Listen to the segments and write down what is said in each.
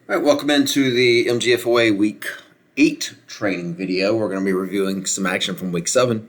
All right, welcome into the MGFOA Week 8 training video. We're going to be reviewing some action from Week 7.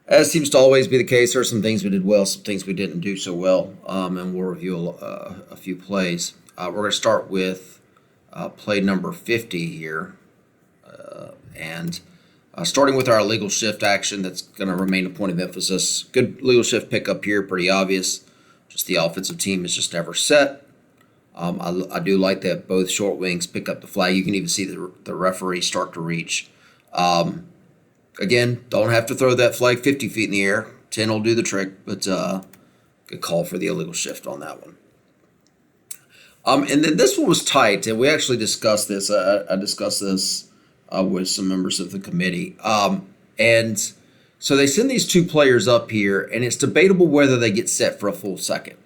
As seems to always be the case, there are some things we did well, some things we didn't do so well, and we'll review a few plays. We're going to start with play number 50 here, and starting with our legal shift action, that's going to remain a point of emphasis. Good legal shift pickup here, pretty obvious. Just the offensive team is just never set. I do like that both short wings pick up the flag. You can even see the referee start to reach. Again, don't have to throw that flag 50 feet in the air. 10 will do the trick, but good call for the illegal shift on that one. And then this one was tight, and we actually discussed this. I discussed this with some members of the committee. And so they send these two players up here, and it's debatable whether they get set for a full second.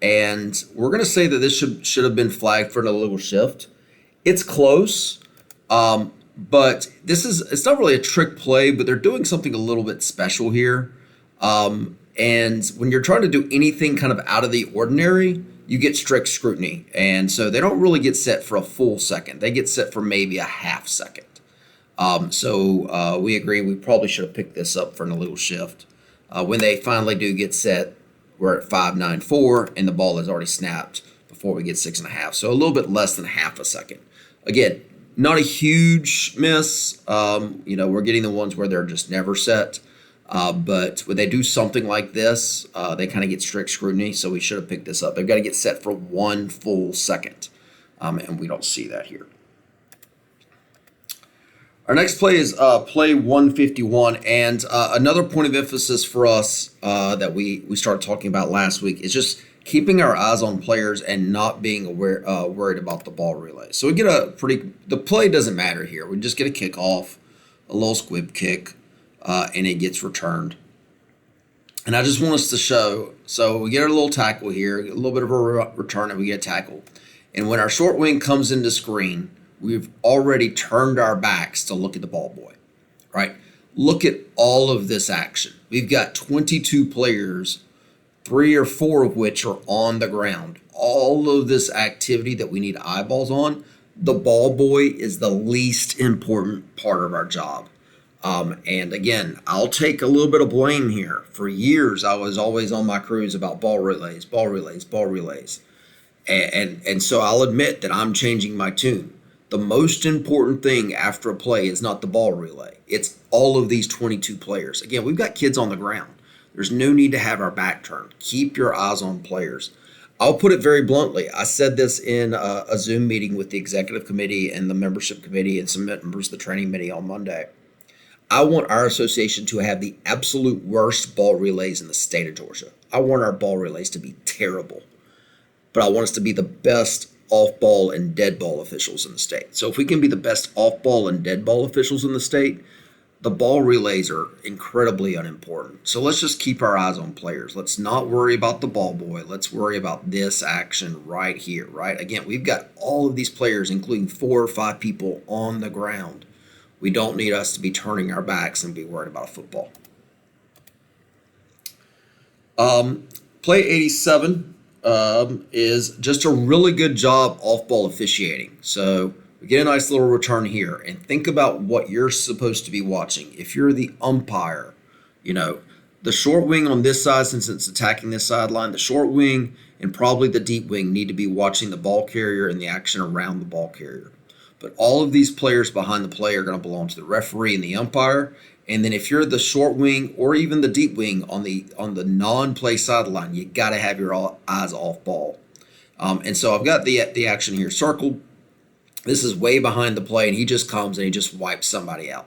And we're going to say that this should have been flagged for an illegal shift. It's close, but it's not really a trick play, but they're doing something a little bit special here. And when you're trying to do anything kind of out of the ordinary, you get strict scrutiny. And so they don't really get set for a full second. They get set for maybe a half second. So we agree we probably should have picked this up for an illegal shift. When they finally do get set, we're at 5.94, and the ball is already snapped before we get 6.5. So a little bit less than half a second. Again, not a huge miss. We're getting the ones where they're just never set. But when they do something like this, they kind of get strict scrutiny. So we should have picked this up. They've got to get set for one full second. And we don't see that here. Our next play is play 151, and another point of emphasis for us that we started talking about last week is just keeping our eyes on players and not being worried about the ball relay. So we get the play doesn't matter here. We just get a kickoff, a little squib kick, and it gets returned. And I just want us to show, so we get a little tackle here, a little bit of a return, and we get a tackle. And when our short wing comes into screen, we've already turned our backs to look at the ball boy, right? Look at all of this action. We've got 22 players, 3 or 4 of which are on the ground. All of this activity that we need eyeballs on, the ball boy is the least important part of our job. And again, I'll take a little bit of blame here. For years, I was always on my cruise about ball relays. And so I'll admit that I'm changing my tune. The most important thing after a play is not the ball relay. It's all of these 22 players. Again, we've got kids on the ground. There's no need to have our back turned. Keep your eyes on players. I'll put it very bluntly. I said this in a Zoom meeting with the executive committee and the membership committee and some members of the training committee on Monday. I want our association to have the absolute worst ball relays in the state of Georgia. I want our ball relays to be terrible. But I want us to be the best off-ball and dead ball officials in the state. So if we can be the best off-ball and dead ball officials in the state, the ball relays are incredibly unimportant. So let's just keep our eyes on players. Let's not worry about the ball boy. Let's worry about this action right here, right? Again, we've got all of these players, including 4 or 5 people on the ground. We don't need us to be turning our backs and be worried about a football. Play 87. Is just a really good job off-ball officiating. So we get a nice little return here, and think about what you're supposed to be watching. If you're the umpire, the short wing on this side, since it's attacking this sideline, the short wing and probably the deep wing need to be watching the ball carrier and the action around the ball carrier. But all of these players behind the play are going to belong to the referee and the umpire. And then if you're the short wing or even the deep wing on the non-play sideline, you got to have your eyes off ball. And so I've got the action here circled. This is way behind the play, and he just comes and he just wipes somebody out.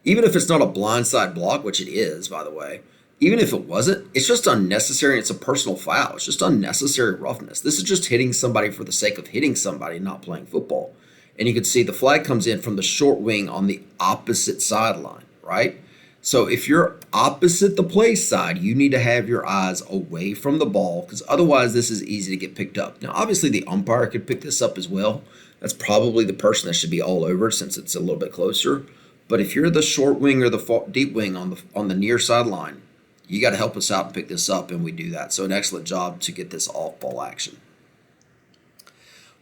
Even if it's not a blindside block, which it is, by the way, even if it wasn't, it's just unnecessary, and it's a personal foul. It's just unnecessary roughness. This is just hitting somebody for the sake of hitting somebody, not playing football. And you can see the flag comes in from the short wing on the opposite sideline. Right? So if you're opposite the play side, you need to have your eyes away from the ball, because otherwise this is easy to get picked up. Now, obviously the umpire could pick this up as well. That's probably the person that should be all over since it's a little bit closer. But if you're the short wing or the deep wing on the near sideline, you got to help us out and pick this up, and we do that. So an excellent job to get this off-ball action.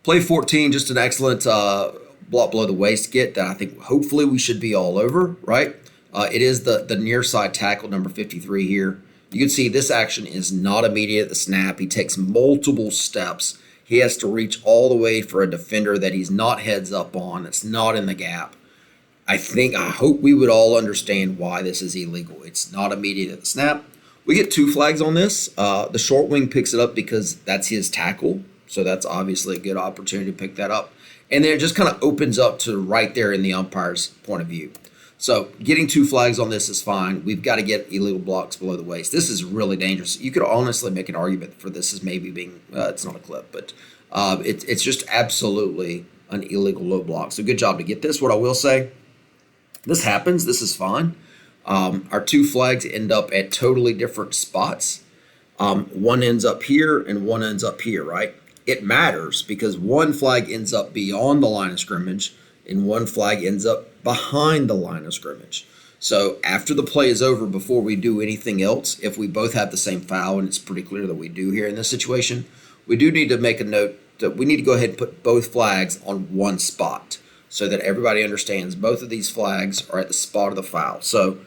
Play 14, just an excellent block below the waist get that I think hopefully we should be all over, right? It is the near side tackle, number 53 here. You can see this action is not immediate at the snap. He takes multiple steps. He has to reach all the way for a defender that he's not heads up on, that's not in the gap. I hope we would all understand why this is illegal. It's not immediate at the snap. We get 2 flags on this. The short wing picks it up because that's his tackle. So that's obviously a good opportunity to pick that up. And then it just kind of opens up to right there in the umpire's point of view. So getting 2 flags on this is fine. We've got to get illegal blocks below the waist. This is really dangerous. You could honestly make an argument for this as maybe being, it's not a clip, but it's just absolutely an illegal low block. So good job to get this. What I will say, this happens. This is fine. Our 2 flags end up at totally different spots. One ends up here and one ends up here, right? It matters because one flag ends up beyond the line of scrimmage and one flag ends up behind the line of scrimmage. So after the play is over, before we do anything else, if we both have the same foul, and it's pretty clear that we do here in this situation, we do need to make a note that we need to go ahead and put both flags on one spot so that everybody understands both of these flags are at the spot of the foul. So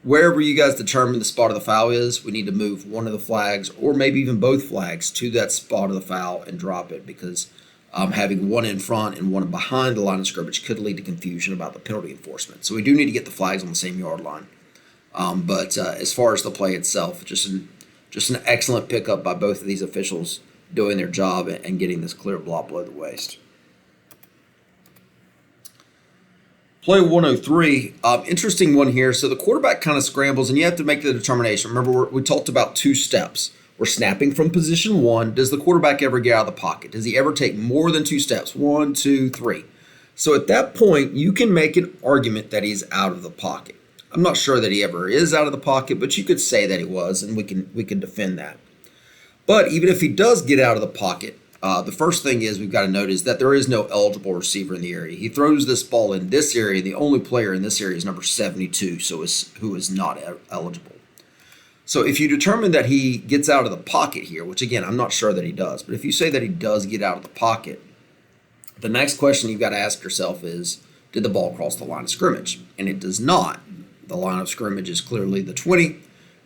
wherever you guys determine the spot of the foul is, we need to move one of the flags or maybe even both flags to that spot of the foul and drop it, because having one in front and one behind the line of scrimmage could lead to confusion about the penalty enforcement. So we do need to get the flags on the same yard line. But as far as the play itself, just an excellent pickup by both of these officials doing their job and getting this clear block below the waist. Play 103, interesting one here. So the quarterback kind of scrambles, and you have to make the determination. Remember, we talked about 2 steps. We're snapping from position 1. Does the quarterback ever get out of the pocket? Does he ever take more than 2 steps? 1, 2, 3. So at that point, you can make an argument that he's out of the pocket. I'm not sure that he ever is out of the pocket, but you could say that he was, and we can defend that. But even if he does get out of the pocket, the first thing we've got to note is that there is no eligible receiver in the area. He throws this ball in this area. The only player in this area is number 72, who is not eligible. So if you determine that he gets out of the pocket here, which again, I'm not sure that he does, but if you say that he does get out of the pocket, the next question you've got to ask yourself is, did the ball cross the line of scrimmage? And it does not. The line of scrimmage is clearly the 20,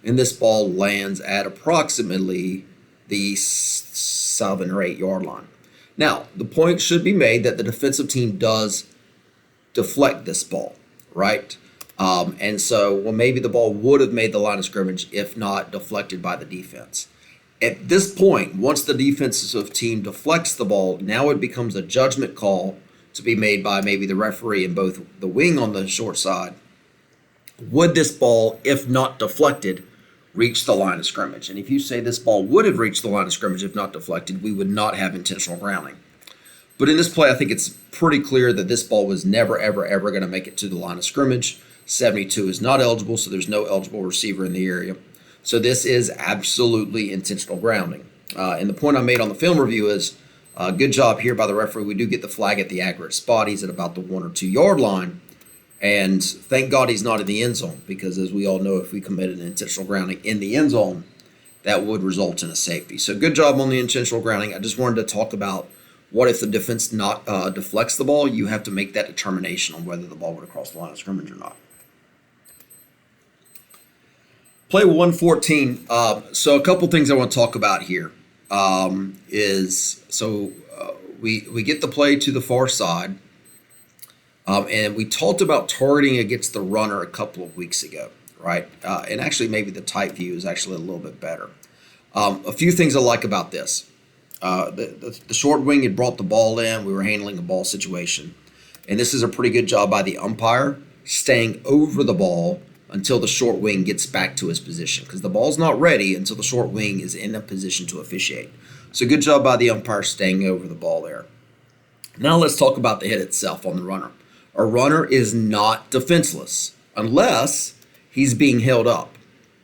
and this ball lands at approximately the 7 or 8 yard line. Now, the point should be made that the defensive team does deflect this ball, right? And so, maybe the ball would have made the line of scrimmage if not deflected by the defense. At this point, once the defensive team deflects the ball, now it becomes a judgment call to be made by maybe the referee and both the wing on the short side. Would this ball, if not deflected, reach the line of scrimmage? And if you say this ball would have reached the line of scrimmage if not deflected, we would not have intentional grounding. But in this play, I think it's pretty clear that this ball was never, ever, ever going to make it to the line of scrimmage. 72 is not eligible, so there's no eligible receiver in the area. So this is absolutely intentional grounding. And the point I made on the film review is, good job here by the referee. We do get the flag at the accurate spot. He's at about the 1 or 2 yard line. And thank God he's not in the end zone, because as we all know, if we committed an intentional grounding in the end zone, that would result in a safety. So good job on the intentional grounding. I just wanted to talk about what if the defense not deflects the ball. You have to make that determination on whether the ball would have crossed the line of scrimmage or not. Play 114. So a couple things I want to talk about here we get the play to the far side. And we talked about targeting against the runner a couple of weeks ago, right? And actually maybe the tight view is actually a little bit better. A few things I like about this. The short wing had brought the ball in. We were handling a ball situation. And this is a pretty good job by the umpire staying over the ball until the short wing gets back to his position, because the ball's not ready until the short wing is in a position to officiate. So good job by the umpire staying over the ball there. Now let's talk about the hit itself on the runner. A runner is not defenseless unless he's being held up.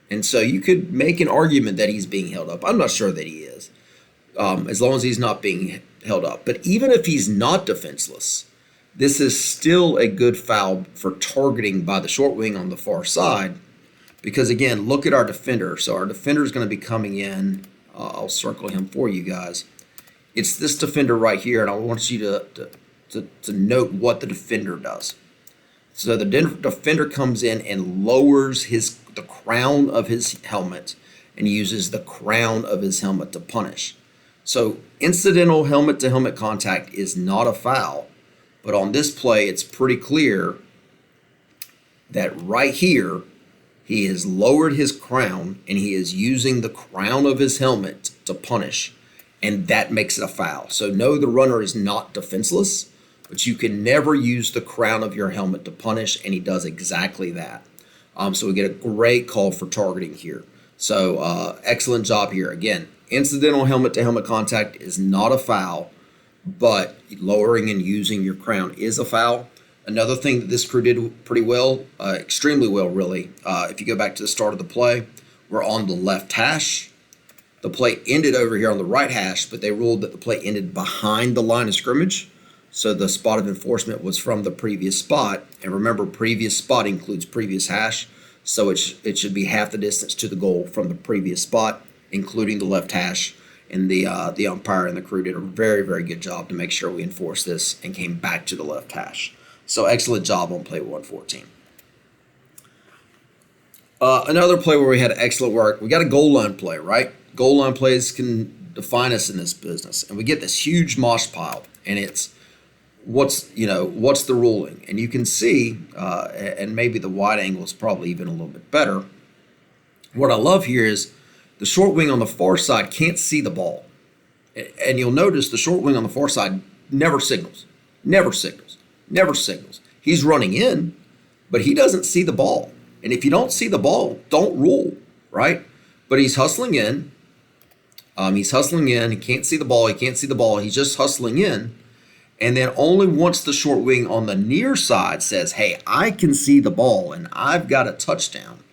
And so you could make an argument that he's being held up. I'm not sure that he is, as long as he's not being held up. But even if he's not defenseless, this is still a good foul for targeting by the short wing on the far side, because, again, look at our defender. So our defender is going to be coming in. I'll circle him for you guys. It's this defender right here, and I want you to note what the defender does. So the defender comes in and lowers the crown of his helmet and uses the crown of his helmet to punish. So incidental helmet-to-helmet contact is not a foul, but on this play, it's pretty clear that right here, he has lowered his crown and he is using the crown of his helmet to punish, and that makes it a foul. So no, the runner is not defenseless, but you can never use the crown of your helmet to punish, and he does exactly that. So we get a great call for targeting here. So excellent job here. Again, incidental helmet-to-helmet contact is not a foul, but lowering and using your crown is a foul. Another thing that this crew did pretty well, extremely well really, if you go back to the start of the play, we're on the left hash. The play ended over here on the right hash, but they ruled that the play ended behind the line of scrimmage. So the spot of enforcement was from the previous spot. And remember, previous spot includes previous hash. So it should be half the distance to the goal from the previous spot, including the left hash. And the umpire and the crew did a very, very good job to make sure we enforced this and came back to the left hash. So excellent job on play 114. Another play where we had excellent work. We got a goal line play, right? Goal line plays can define us in this business. And we get this huge mosh pile, and it's what's the ruling? And you can see, and maybe the wide angle is probably even a little bit better. What I love here is the short wing on the far side can't see the ball. And you'll notice the short wing on the far side never signals. He's running in, but he doesn't see the ball. And if you don't see the ball, don't rule, right? But he's hustling in. He can't see the ball. He's just hustling in. And then only once the short wing on the near side says, hey, I can see the ball and I've got a touchdown,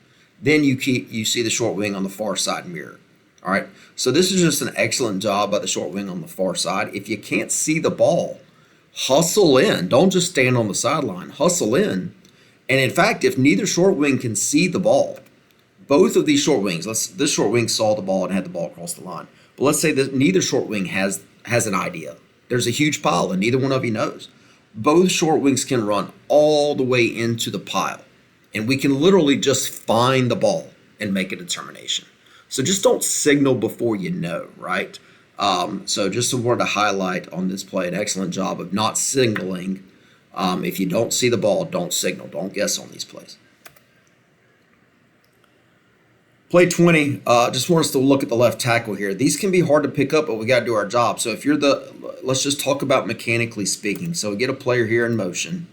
then you see the short wing on the far side mirror. All right. So this is just an excellent job by the short wing on the far side. If you can't see the ball, hustle in. Don't just stand on the sideline. Hustle in. And in fact, if neither short wing can see the ball, both of these short wings, this short wing saw the ball and had the ball across the line. But let's say that neither short wing has an idea. There's a huge pile and neither one of you knows. Both short wings can run all the way into the pile, and we can literally just find the ball and make a determination. So just don't signal before you know, right? So just wanted to highlight on this play an excellent job of not signaling. If you don't see the ball, don't signal. Don't guess on these plays. Play 20, just want us to look at the left tackle here. These can be hard to pick up, but we got to do our job. So if you're let's just talk about mechanically speaking. So we get a player here in motion.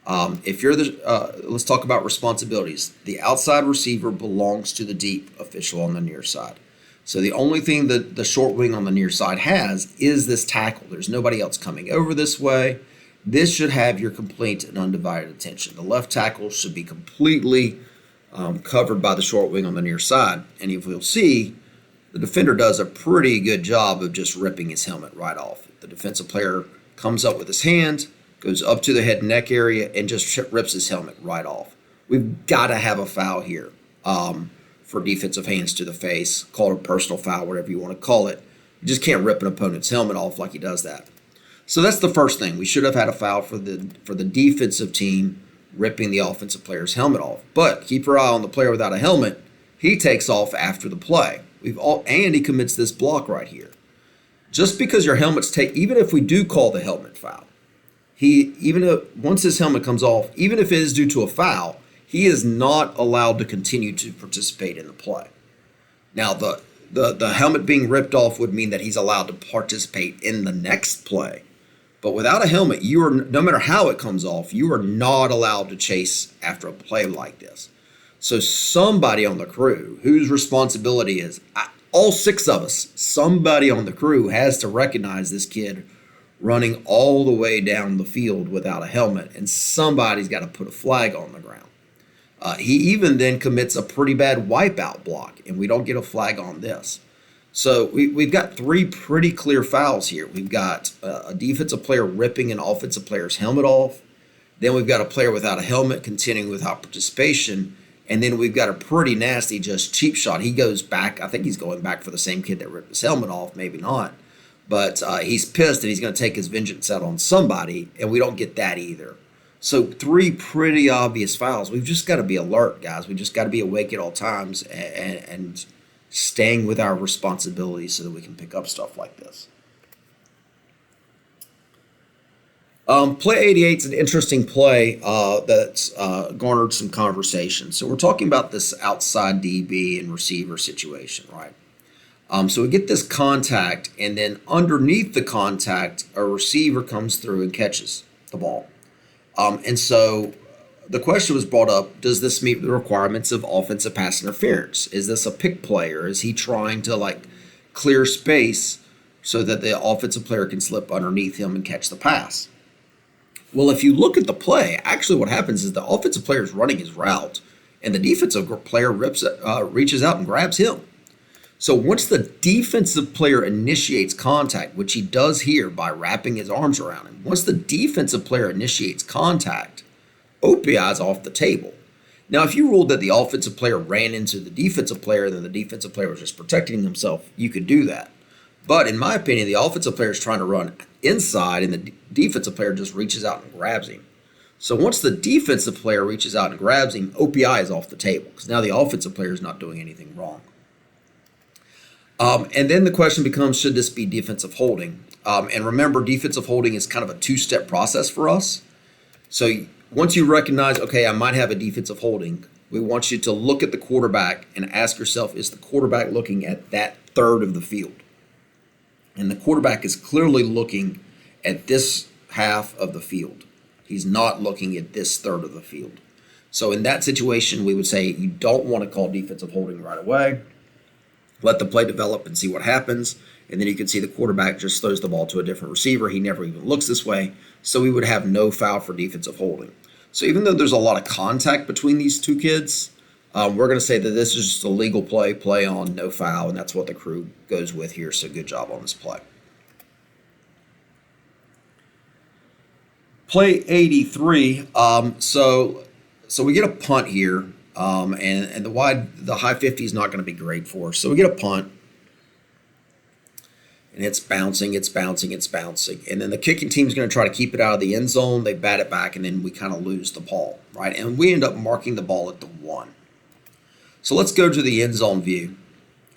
Let's talk about responsibilities. The outside receiver belongs to the deep official on the near side. So the only thing that the short wing on the near side has is this tackle. There's nobody else coming over this way. This should have your complete and undivided attention. The left tackle should be completely covered by the short wing on the near side. And if we'll see, the defender does a pretty good job of just ripping his helmet right off. The defensive player comes up with his hand, goes up to the head and neck area, and just rips his helmet right off. We've got to have a foul here for defensive hands to the face, call it a personal foul, whatever you want to call it. You just can't rip an opponent's helmet off like he does that. So that's the first thing. We should have had a foul for the defensive team ripping the offensive player's helmet off. But keep your eye on the player without a helmet. He takes off after the play. And he commits this block right here. Just because your helmet's even if we do call the helmet foul, once his helmet comes off, even if it is due to a foul, he is not allowed to continue to participate in the play. Now, the helmet being ripped off would mean that he's allowed to participate in the next play. But without a helmet, no matter how it comes off, you are not allowed to chase after a play like this. So somebody on the crew whose responsibility is, all six of us, somebody on the crew has to recognize this kid running all the way down the field without a helmet, and somebody's got to put a flag on the ground. He even then commits a pretty bad wipeout block, and we don't get a flag on this. So we've got three pretty clear fouls here. We've got a defensive player ripping an offensive player's helmet off. Then we've got a player without a helmet continuing without participation. And then we've got a pretty nasty just cheap shot. He goes back. I think he's going back for the same kid that ripped his helmet off. Maybe not. but he's pissed and he's going to take his vengeance out on somebody, and we don't get that either. So 3 pretty obvious fouls. We've just got to be alert, guys. We just got to be awake at all times and staying with our responsibilities so that we can pick up stuff like this. Play 88 is an interesting play that's garnered some conversation. So we're talking about this outside DB and receiver situation, right? So we get this contact, and then underneath the contact, a receiver comes through and catches the ball. And so the question was brought up, does this meet the requirements of offensive pass interference? Is this a pick play, or is he trying to clear space so that the offensive player can slip underneath him and catch the pass? Well, if you look at the play, actually what happens is the offensive player is running his route, and the defensive player reaches out and grabs him. So once the defensive player initiates contact, which he does here by wrapping his arms around him, once the defensive player initiates contact, OPI is off the table. Now, if you ruled that the offensive player ran into the defensive player, then the defensive player was just protecting himself, you could do that. But in my opinion, the offensive player is trying to run inside, and the defensive player just reaches out and grabs him. So once the defensive player reaches out and grabs him, OPI is off the table because now the offensive player is not doing anything wrong. And then the question becomes, should this be defensive holding? And remember, defensive holding is kind of a 2-step process for us. So once you recognize, okay, I might have a defensive holding, we want you to look at the quarterback and ask yourself, is the quarterback looking at that third of the field? And the quarterback is clearly looking at this half of the field. He's not looking at this third of the field. So in that situation, we would say you don't want to call defensive holding right away. Let the play develop and see what happens. And then you can see the quarterback just throws the ball to a different receiver. He never even looks this way. So we would have no foul for defensive holding. So even though there's a lot of contact between these two kids, we're going to say that this is just a legal play on, no foul, and that's what the crew goes with here. So good job on this play. Play 83. So we get a punt here. And the high 50 is not going to be great for us. So we get a punt, and it's bouncing. And then the kicking team is going to try to keep it out of the end zone. They bat it back, and then we kind of lose the ball, right? And we end up marking the ball at the 1. So let's go to the end zone view.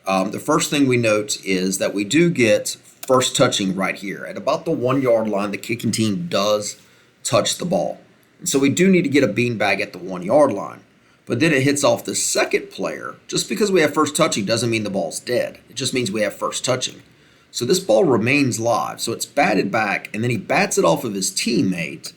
The first thing we note is that we do get first touching right here. At about the 1-yard line, the kicking team does touch the ball. And so we do need to get a beanbag at the 1-yard line. But then it hits off the second player. Just because we have first touching doesn't mean the ball's dead. It just means we have first touching. So this ball remains live. So it's batted back, and then he bats it off of his teammate.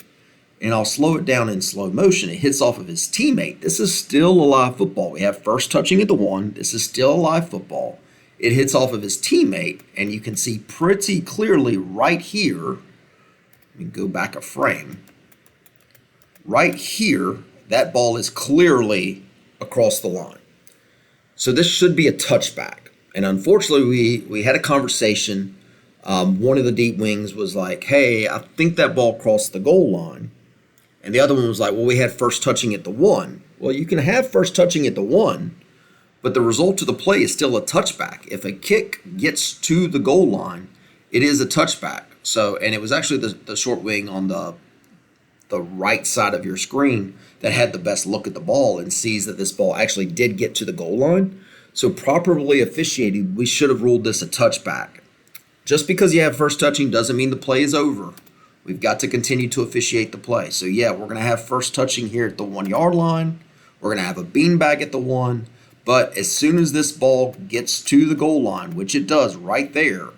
And I'll slow it down in slow motion. It hits off of his teammate. This is still a live football. We have first touching at the 1. This is still a live football. It hits off of his teammate, and you can see pretty clearly right here. Let me go back a frame. Right here, that ball is clearly across the line. So this should be a touchback. And unfortunately, we had a conversation. One of the deep wings was like, hey, I think that ball crossed the goal line. And the other one was like, well, we had first touching at the 1. Well, you can have first touching at the 1, but the result of the play is still a touchback. If a kick gets to the goal line, it is a touchback. So, and it was actually the short wing on the right side of your screen that had the best look at the ball and sees that this ball actually did get to the goal line. So properly officiated, we should have ruled this a touchback. Just because you have first touching doesn't mean the play is over. We've got to continue to officiate the play. So yeah, we're going to have first touching here at the 1-yard line. We're going to have a beanbag at the 1. But as soon as this ball gets to the goal line, which it does right there,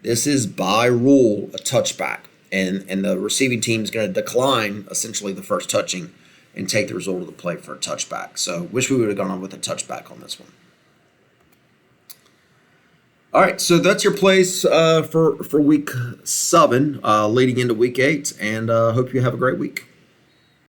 this is by rule a touchback. And the receiving team is going to decline essentially the first touching and take the result of the play for a touchback. So wish we would have gone on with a touchback on this one. All right, so that's your plays for week 7 leading into week 8, and hope you have a great week.